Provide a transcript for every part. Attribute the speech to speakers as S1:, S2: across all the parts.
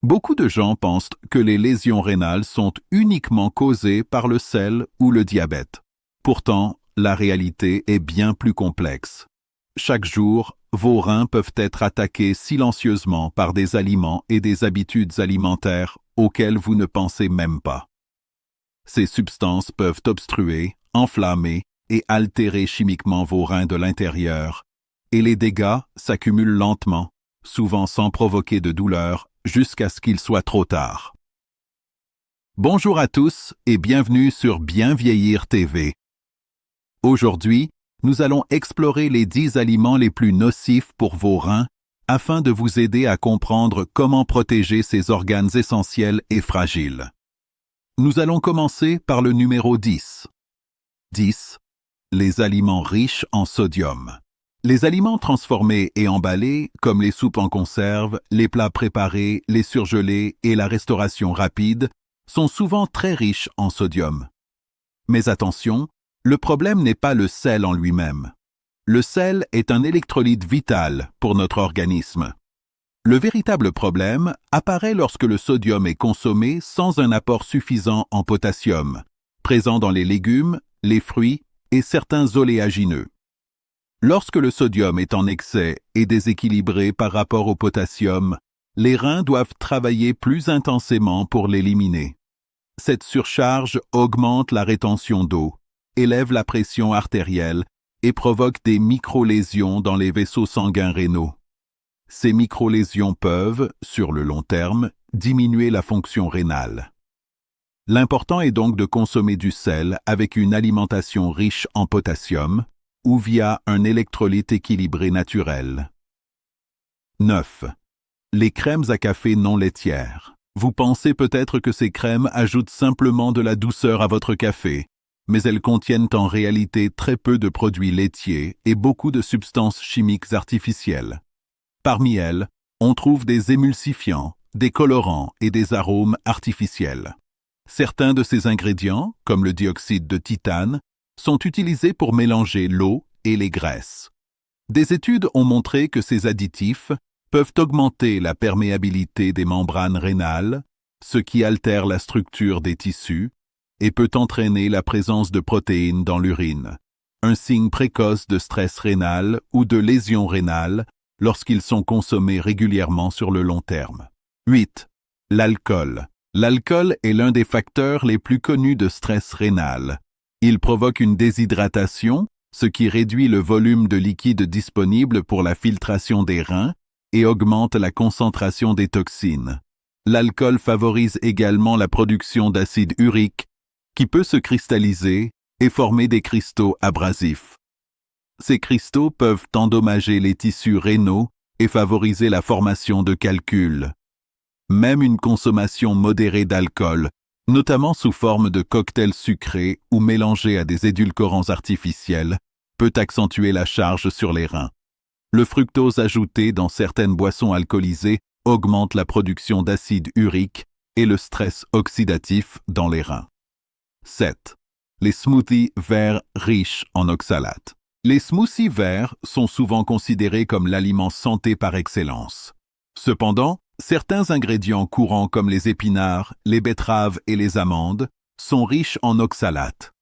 S1: Beaucoup de gens pensent que les lésions rénales sont uniquement causées par le sel ou le diabète. Pourtant, la réalité est bien plus complexe. Chaque jour, vos reins peuvent être attaqués silencieusement par des aliments et des habitudes alimentaires auxquelles vous ne pensez même pas. Ces substances peuvent obstruer, enflammer et altérer chimiquement vos reins de l'intérieur, et les dégâts s'accumulent lentement, souvent sans provoquer de douleur, jusqu'à ce qu'il soit trop tard. Bonjour à tous et bienvenue sur Bien Vieillir TV. Aujourd'hui, nous allons explorer les 10 aliments les plus nocifs pour vos reins afin de vous aider à comprendre comment protéger ces organes essentiels et fragiles. Nous allons commencer par le numéro 10. 10. Les aliments riches en sodium. Les aliments transformés et emballés, comme les soupes en conserve, les plats préparés, les surgelés et la restauration rapide, sont souvent très riches en sodium. Mais attention, le problème n'est pas le sel en lui-même. Le sel est un électrolyte vital pour notre organisme. Le véritable problème apparaît lorsque le sodium est consommé sans un apport suffisant en potassium, présent dans les légumes, les fruits et certains oléagineux. Lorsque le sodium est en excès et déséquilibré par rapport au potassium, les reins doivent travailler plus intensément pour l'éliminer. Cette surcharge augmente la rétention d'eau, élève la pression artérielle et provoque des microlésions dans les vaisseaux sanguins rénaux. Ces microlésions peuvent, sur le long terme, diminuer la fonction rénale. L'important est donc de consommer du sel avec une alimentation riche en potassium, ou via un électrolyte équilibré naturel. 9. Les crèmes à café non laitières. Vous pensez peut-être que ces crèmes ajoutent simplement de la douceur à votre café, mais elles contiennent en réalité très peu de produits laitiers et beaucoup de substances chimiques artificielles. Parmi elles, on trouve des émulsifiants, des colorants et des arômes artificiels. Certains de ces ingrédients, comme le dioxyde de titane, sont utilisés pour mélanger l'eau et les graisses. Des études ont montré que ces additifs peuvent augmenter la perméabilité des membranes rénales, ce qui altère la structure des tissus, et peut entraîner la présence de protéines dans l'urine, un signe précoce de stress rénal ou de lésion rénale lorsqu'ils sont consommés régulièrement sur le long terme. 8. L'alcool. L'alcool est l'un des facteurs les plus connus de stress rénal. Il provoque une déshydratation, ce qui réduit le volume de liquide disponible pour la filtration des reins et augmente la concentration des toxines. L'alcool favorise également la production d'acide urique, qui peut se cristalliser et former des cristaux abrasifs. Ces cristaux peuvent endommager les tissus rénaux et favoriser la formation de calculs. Même une consommation modérée d'alcool, notamment sous forme de cocktails sucrés ou mélangés à des édulcorants artificiels, peut accentuer la charge sur les reins. Le fructose ajouté dans certaines boissons alcoolisées augmente la production d'acide urique et le stress oxydatif dans les reins. 7. Les smoothies verts riches en oxalates. Les smoothies verts sont souvent considérés comme l'aliment santé par excellence. Cependant, certains ingrédients courants comme les épinards, les betteraves et les amandes sont riches en oxalates.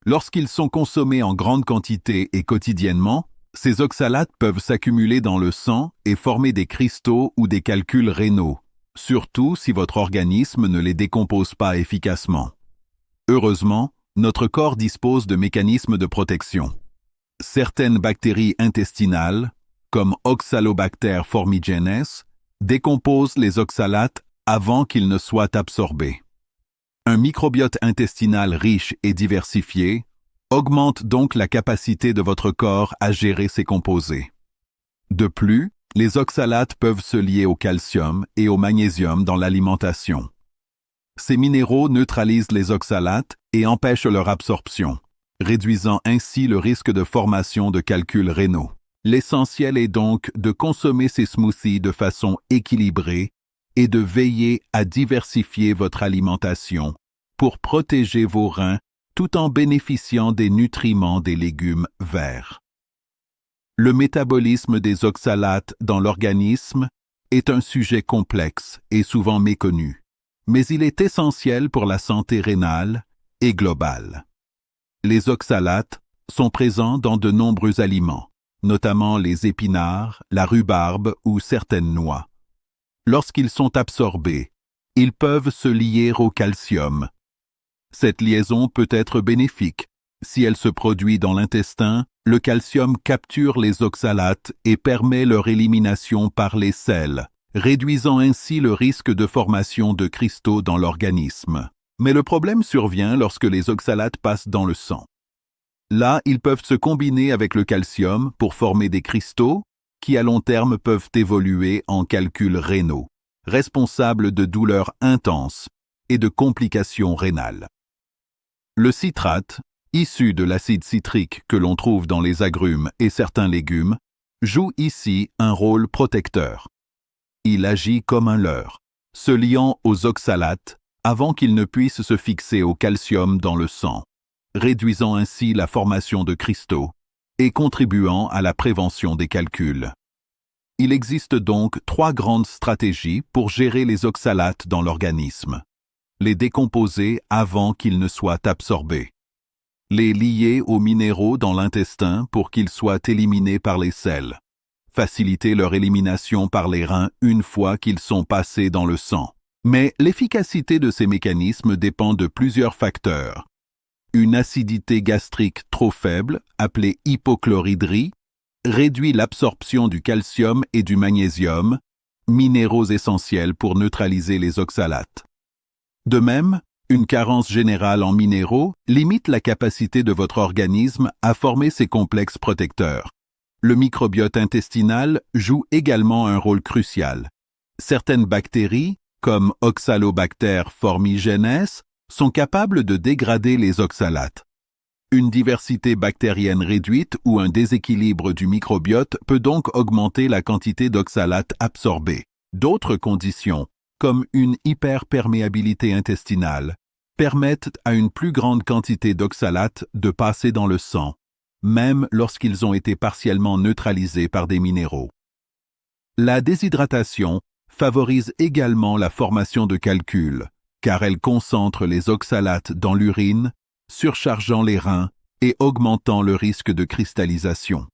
S1: Lorsqu'ils sont consommés en grande quantité et quotidiennement, ces oxalates peuvent s'accumuler dans le sang et former des cristaux ou des calculs rénaux, surtout si votre organisme ne les décompose pas efficacement. Heureusement, notre corps dispose de mécanismes de protection. Certaines bactéries intestinales, comme Oxalobacter formigenes, décomposent les oxalates avant qu'ils ne soient absorbés. Un microbiote intestinal riche et diversifié augmente donc la capacité de votre corps à gérer ces composés. De plus, les oxalates peuvent se lier au calcium et au magnésium dans l'alimentation. Ces minéraux neutralisent les oxalates et empêchent leur absorption, réduisant ainsi le risque de formation de calculs rénaux. L'essentiel est donc de consommer ces smoothies de façon équilibrée et de veiller à diversifier votre alimentation pour protéger vos reins tout en bénéficiant des nutriments des légumes verts. Le métabolisme des oxalates dans l'organisme est un sujet complexe et souvent méconnu, mais il est essentiel pour la santé rénale et globale. Les oxalates sont présents dans de nombreux aliments, notamment les épinards, la rhubarbe ou certaines noix. Lorsqu'ils sont absorbés, ils peuvent se lier au calcium. Cette liaison peut être bénéfique. Si elle se produit dans l'intestin, le calcium capture les oxalates et permet leur élimination par les selles, réduisant ainsi le risque de formation de cristaux dans l'organisme. Mais le problème survient lorsque les oxalates passent dans le sang. Là, ils peuvent se combiner avec le calcium pour former des cristaux qui à long terme peuvent évoluer en calculs rénaux, responsables de douleurs intenses et de complications rénales. Le citrate, issu de l'acide citrique que l'on trouve dans les agrumes et certains légumes, joue ici un rôle protecteur. Il agit comme un leurre, se liant aux oxalates avant qu'ils ne puissent se fixer au calcium dans le sang, réduisant ainsi la formation de cristaux et contribuant à la prévention des calculs. Il existe donc 3 grandes stratégies pour gérer les oxalates dans l'organisme. Les décomposer avant qu'ils ne soient absorbés. Les lier aux minéraux dans l'intestin pour qu'ils soient éliminés par les selles. Faciliter leur élimination par les reins une fois qu'ils sont passés dans le sang. Mais l'efficacité de ces mécanismes dépend de plusieurs facteurs. Une acidité gastrique trop faible, appelée hypochloridrie, réduit l'absorption du calcium et du magnésium, minéraux essentiels pour neutraliser les oxalates. De même, une carence générale en minéraux limite la capacité de votre organisme à former ces complexes protecteurs. Le microbiote intestinal joue également un rôle crucial. Certaines bactéries, comme Oxalobacter formigenes, sont capables de dégrader les oxalates. Une diversité bactérienne réduite ou un déséquilibre du microbiote peut donc augmenter la quantité d'oxalates absorbés. D'autres conditions, comme une hyperperméabilité intestinale, permettent à une plus grande quantité d'oxalates de passer dans le sang, même lorsqu'ils ont été partiellement neutralisés par des minéraux. La déshydratation favorise également la formation de calculs, car elle concentre les oxalates dans l'urine, surchargeant les reins et augmentant le risque de cristallisation.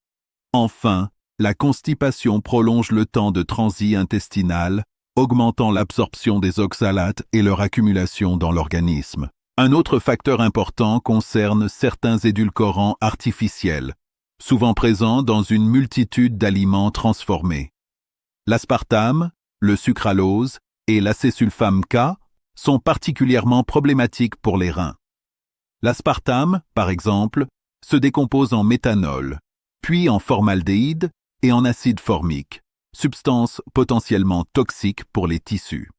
S1: Enfin, la constipation prolonge le temps de transit intestinal, augmentant l'absorption des oxalates et leur accumulation dans l'organisme. Un autre facteur important concerne certains édulcorants artificiels, souvent présents dans une multitude d'aliments transformés. L'aspartame, le sucralose et l'acésulfame K sont particulièrement problématiques pour les reins. L'aspartame, par exemple, se décompose en méthanol, puis en formaldéhyde et en acide formique, substances potentiellement toxiques pour les tissus.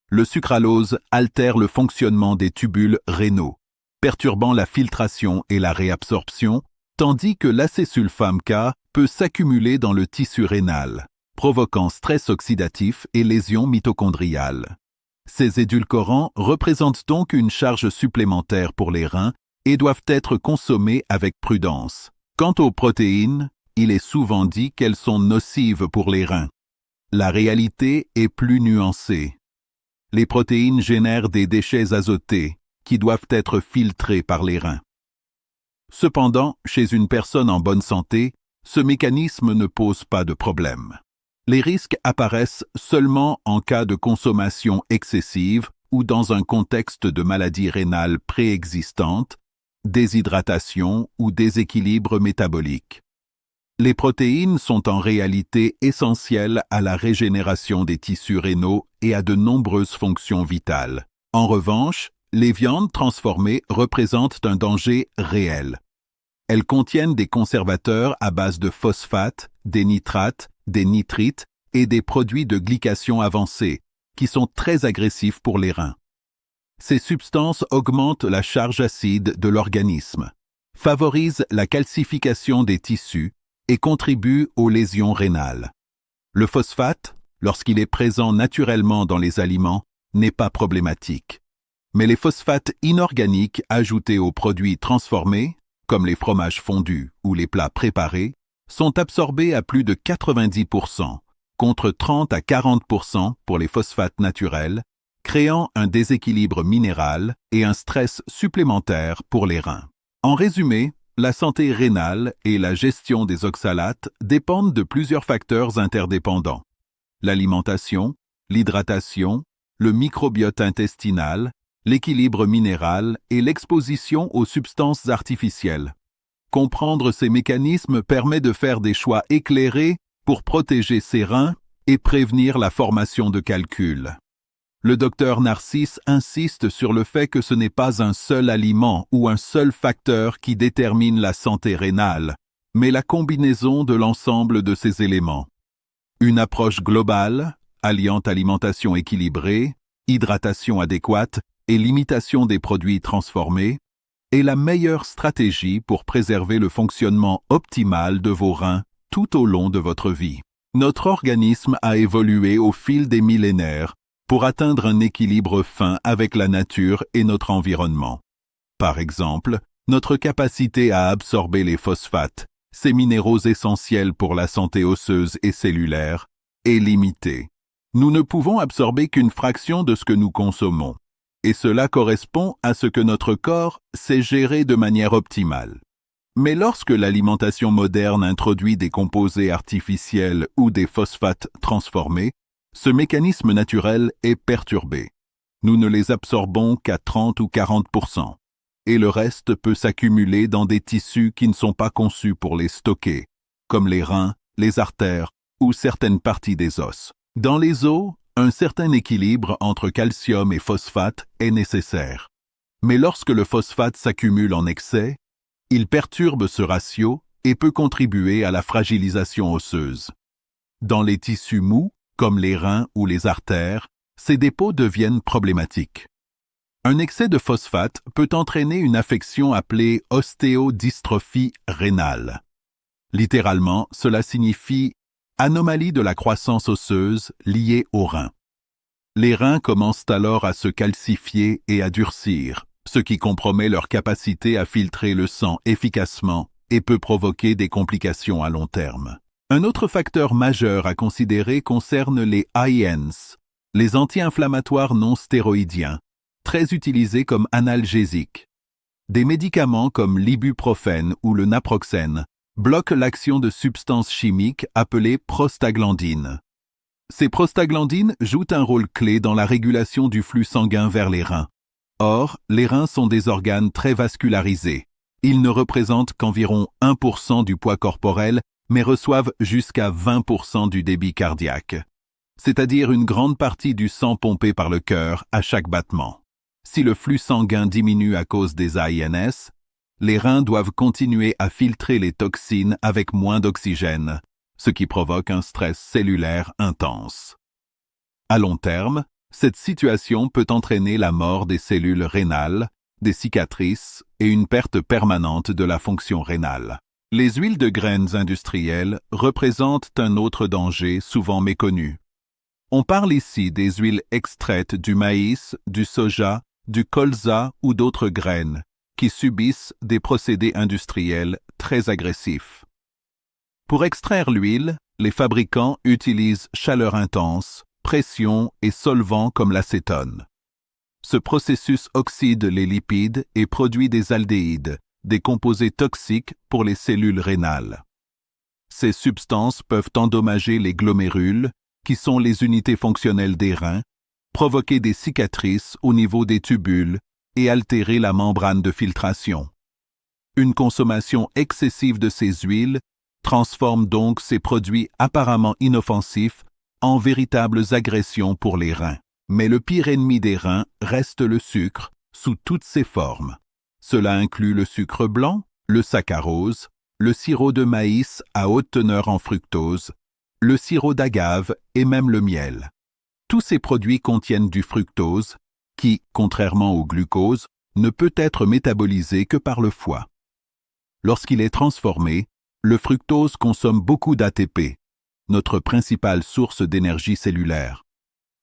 S1: Le sucralose altère le fonctionnement des tubules rénaux, perturbant la filtration et la réabsorption, tandis que l'acésulfame K peut s'accumuler dans le tissu rénal, provoquant stress oxydatif et lésions mitochondriales. Ces édulcorants représentent donc une charge supplémentaire pour les reins et doivent être consommés avec prudence. Quant aux protéines, il est souvent dit qu'elles sont nocives pour les reins. La réalité est plus nuancée. Les protéines génèrent des déchets azotés qui doivent être filtrés par les reins. Cependant, chez une personne en bonne santé, ce mécanisme ne pose pas de problème. Les risques apparaissent seulement en cas de consommation excessive ou dans un contexte de maladie rénale préexistante, déshydratation ou déséquilibre métabolique. Les protéines sont en réalité essentielles à la régénération des tissus rénaux et à de nombreuses fonctions vitales. En revanche, les viandes transformées représentent un danger réel. Elles contiennent des conservateurs à base de phosphate, des nitrates, des nitrites et des produits de glycation avancés, qui sont très agressifs pour les reins. Ces substances augmentent la charge acide de l'organisme, favorisent la calcification des tissus et contribuent aux lésions rénales. Le phosphate, lorsqu'il est présent naturellement dans les aliments, n'est pas problématique. Mais les phosphates inorganiques ajoutés aux produits transformés, comme les fromages fondus ou les plats préparés, sont absorbés à plus de 90%, contre 30 à 40% pour les phosphates naturels, créant un déséquilibre minéral et un stress supplémentaire pour les reins. En résumé, la santé rénale et la gestion des oxalates dépendent de plusieurs facteurs interdépendants. L'alimentation, l'hydratation, le microbiote intestinal, l'équilibre minéral et l'exposition aux substances artificielles. Comprendre ces mécanismes permet de faire des choix éclairés pour protéger ses reins et prévenir la formation de calculs. Le docteur Narcisse insiste sur le fait que ce n'est pas un seul aliment ou un seul facteur qui détermine la santé rénale, mais la combinaison de l'ensemble de ces éléments. Une approche globale, alliant alimentation équilibrée, hydratation adéquate et limitation des produits transformés, est la meilleure stratégie pour préserver le fonctionnement optimal de vos reins tout au long de votre vie. Notre organisme a évolué au fil des millénaires pour atteindre un équilibre fin avec la nature et notre environnement. Par exemple, notre capacité à absorber les phosphates, ces minéraux essentiels pour la santé osseuse et cellulaire, est limitée. Nous ne pouvons absorber qu'une fraction de ce que nous consommons, et cela correspond à ce que notre corps sait gérer de manière optimale. Mais lorsque l'alimentation moderne introduit des composés artificiels ou des phosphates transformés, ce mécanisme naturel est perturbé. Nous ne les absorbons qu'à 30 ou 40%, et le reste peut s'accumuler dans des tissus qui ne sont pas conçus pour les stocker, comme les reins, les artères ou certaines parties des os. Dans les os, un certain équilibre entre calcium et phosphate est nécessaire. Mais lorsque le phosphate s'accumule en excès, il perturbe ce ratio et peut contribuer à la fragilisation osseuse. Dans les tissus mous, comme les reins ou les artères, ces dépôts deviennent problématiques. Un excès de phosphate peut entraîner une affection appelée ostéodystrophie rénale. Littéralement, cela signifie anomalie de la croissance osseuse liée aux reins. Les reins commencent alors à se calcifier et à durcir, ce qui compromet leur capacité à filtrer le sang efficacement et peut provoquer des complications à long terme. Un autre facteur majeur à considérer concerne les INS, les anti-inflammatoires non stéroïdiens, très utilisés comme analgésiques. Des médicaments comme l'ibuprofène ou le naproxène bloquent l'action de substances chimiques appelées prostaglandines. Ces prostaglandines jouent un rôle clé dans la régulation du flux sanguin vers les reins. Or, les reins sont des organes très vascularisés. Ils ne représentent qu'environ 1% du poids corporel, mais reçoivent jusqu'à 20% du débit cardiaque, c'est-à-dire une grande partie du sang pompé par le cœur à chaque battement. Si le flux sanguin diminue à cause des INS, les reins doivent continuer à filtrer les toxines avec moins d'oxygène, ce qui provoque un stress cellulaire intense. À long terme, cette situation peut entraîner la mort des cellules rénales, des cicatrices et une perte permanente de la fonction rénale. Les huiles de graines industrielles représentent un autre danger souvent méconnu. On parle ici des huiles extraites du maïs, du soja, du colza ou d'autres graines, qui subissent des procédés industriels très agressifs. Pour extraire l'huile, les fabricants utilisent chaleur intense, pression et solvants comme l'acétone. Ce processus oxyde les lipides et produit des aldéhydes, des composés toxiques pour les cellules rénales. Ces substances peuvent endommager les glomérules, qui sont les unités fonctionnelles des reins, provoquer des cicatrices au niveau des tubules et altérer la membrane de filtration. Une consommation excessive de ces huiles transforme donc ces produits apparemment inoffensifs en véritables agressions pour les reins. Mais le pire ennemi des reins reste le sucre sous toutes ses formes. Cela inclut le sucre blanc, le saccharose, le sirop de maïs à haute teneur en fructose, le sirop d'agave et même le miel. Tous ces produits contiennent du fructose qui, contrairement au glucose, ne peut être métabolisé que par le foie. Lorsqu'il est transformé, le fructose consomme beaucoup d'ATP, notre principale source d'énergie cellulaire.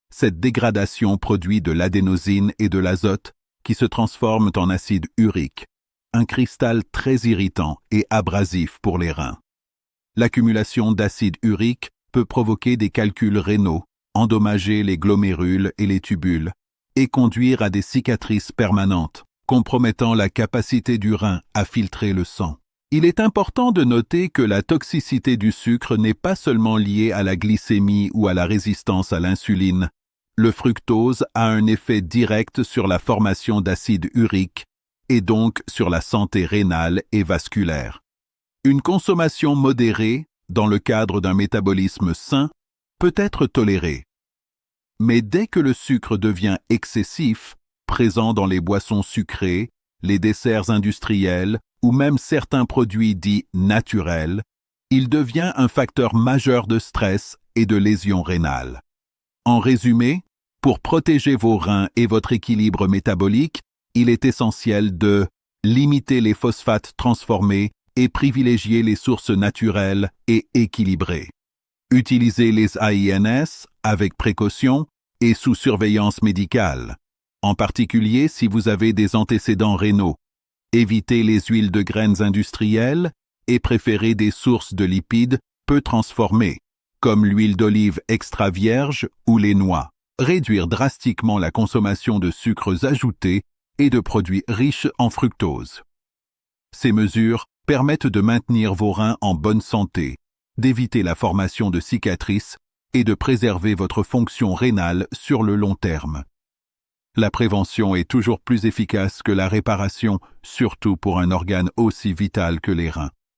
S1: Cette dégradation produit de l'adénosine et de l'azote qui se transforment en acide urique, un cristal très irritant et abrasif pour les reins. L'accumulation d'acide urique peut provoquer des calculs rénaux, endommager les glomérules et les tubules, et conduire à des cicatrices permanentes, compromettant la capacité du rein à filtrer le sang. Il est important de noter que la toxicité du sucre n'est pas seulement liée à la glycémie ou à la résistance à l'insuline. Le fructose a un effet direct sur la formation d'acide urique et donc sur la santé rénale et vasculaire. Une consommation modérée, dans le cadre d'un métabolisme sain, peut être tolérée. Mais dès que le sucre devient excessif, présent dans les boissons sucrées, les desserts industriels ou même certains produits dits naturels, il devient un facteur majeur de stress et de lésions rénales. En résumé, pour protéger vos reins et votre équilibre métabolique, il est essentiel de limiter les phosphates transformés et privilégier les sources naturelles et équilibrées. Utilisez les AINS avec précaution et sous surveillance médicale, en particulier si vous avez des antécédents rénaux. Évitez les huiles de graines industrielles et préférez des sources de lipides peu transformées, comme l'huile d'olive extra vierge ou les noix. Réduire drastiquement la consommation de sucres ajoutés et de produits riches en fructose. Ces mesures permettent de maintenir vos reins en bonne santé, d'éviter la formation de cicatrices et de préserver votre fonction rénale sur le long terme. La prévention est toujours plus efficace que la réparation, surtout pour un organe aussi vital que les reins.